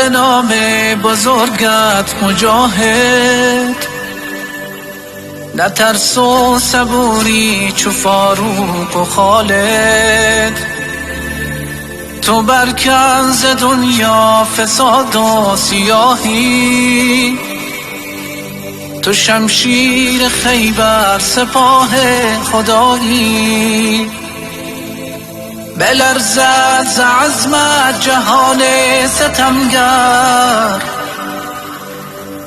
به نام بزرگت مجاهد، نه ترس و صبوری چو فاروق و خالد. تو برکن ز دنیا فساد و سیاهی، تو شمشیر خیبر سپاه خدایی. بلرزد ز عزمت جهان ستمگر،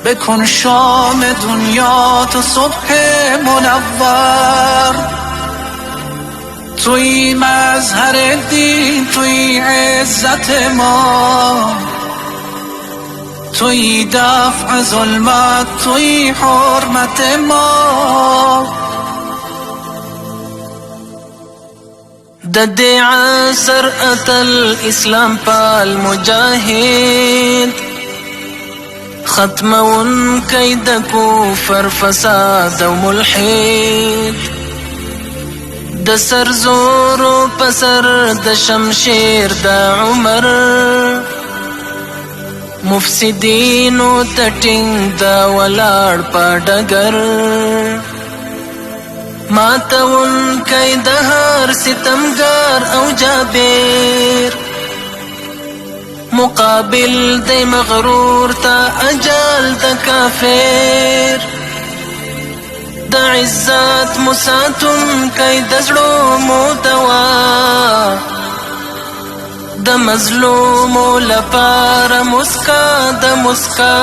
بکن شام دنیا تو صبح منور. توی مظهر دین، توی عزت ما، توی دفع ظلمت، توی حرمت ما. د دې عصر اتل اسلام پال مجاهد، ختمون کید کفر فساد و ملحد. د سر زور و پسر د شمشیر د عمر، مفسدینو تټینګ د ولاړ په ډګر. ماتون کید هر ستمګر او جابر، مقابل د مغرور تا اجل د کافر. د عزت مساتم کید زړو متوا، د مظلوم لپاره مسکا د مسکا.